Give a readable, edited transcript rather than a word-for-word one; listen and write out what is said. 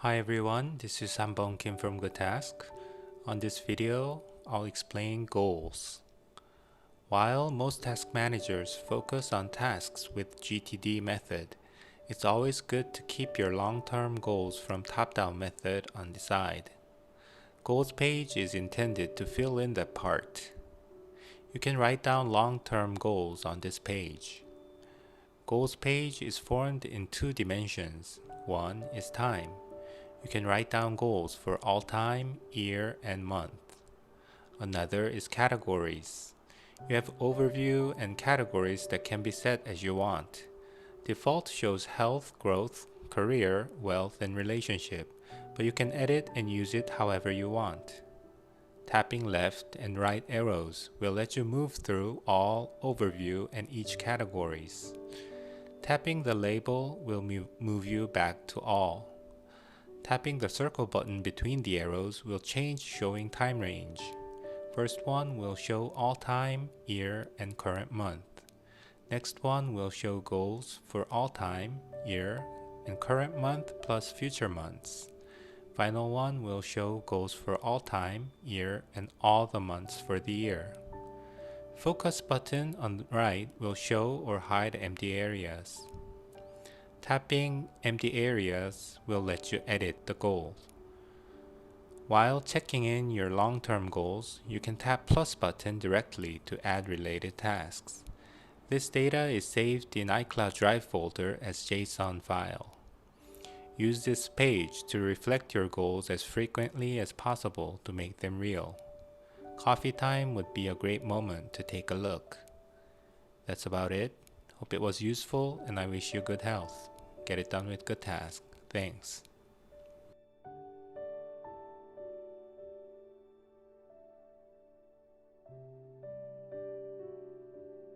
Hi everyone, this is Sambong Kim from GoodTask. On this video, I'll explain goals. While most task managers focus on tasks with GTD method, it's always good to keep your long-term goals from top-down method on the side. Goals page is intended to fill in that part. You can write down long-term goals on this page. Goals page is formed in two dimensions. One is time. You can write down goals for all time, year, and month. Another is categories. You have overview and categories that can be set as you want. Default shows health, growth, career, wealth, and relationship, but you can edit and use it however you want. Tapping left and right arrows will let you move through all, overview, and each categories. Tapping the label will move you back to all. Tapping the circle button between the arrows will change showing time range. First one will show all time, year, and current month. Next one will show goals for all time, year, and current month plus future months. Final one will show goals for all time, year, and all the months for the year. Focus button on the right will show or hide empty areas. Tapping empty areas will let you edit the goal. While checking in your long-term goals, you can tap plus button directly to add related tasks. This data is saved in iCloud Drive folder as JSON file. Use this page to reflect your goals as frequently as possible to make them real. Coffee time would be a great moment to take a look. That's about it. Hope it was useful and I wish you good health. Get it done with GoodTask. Thanks.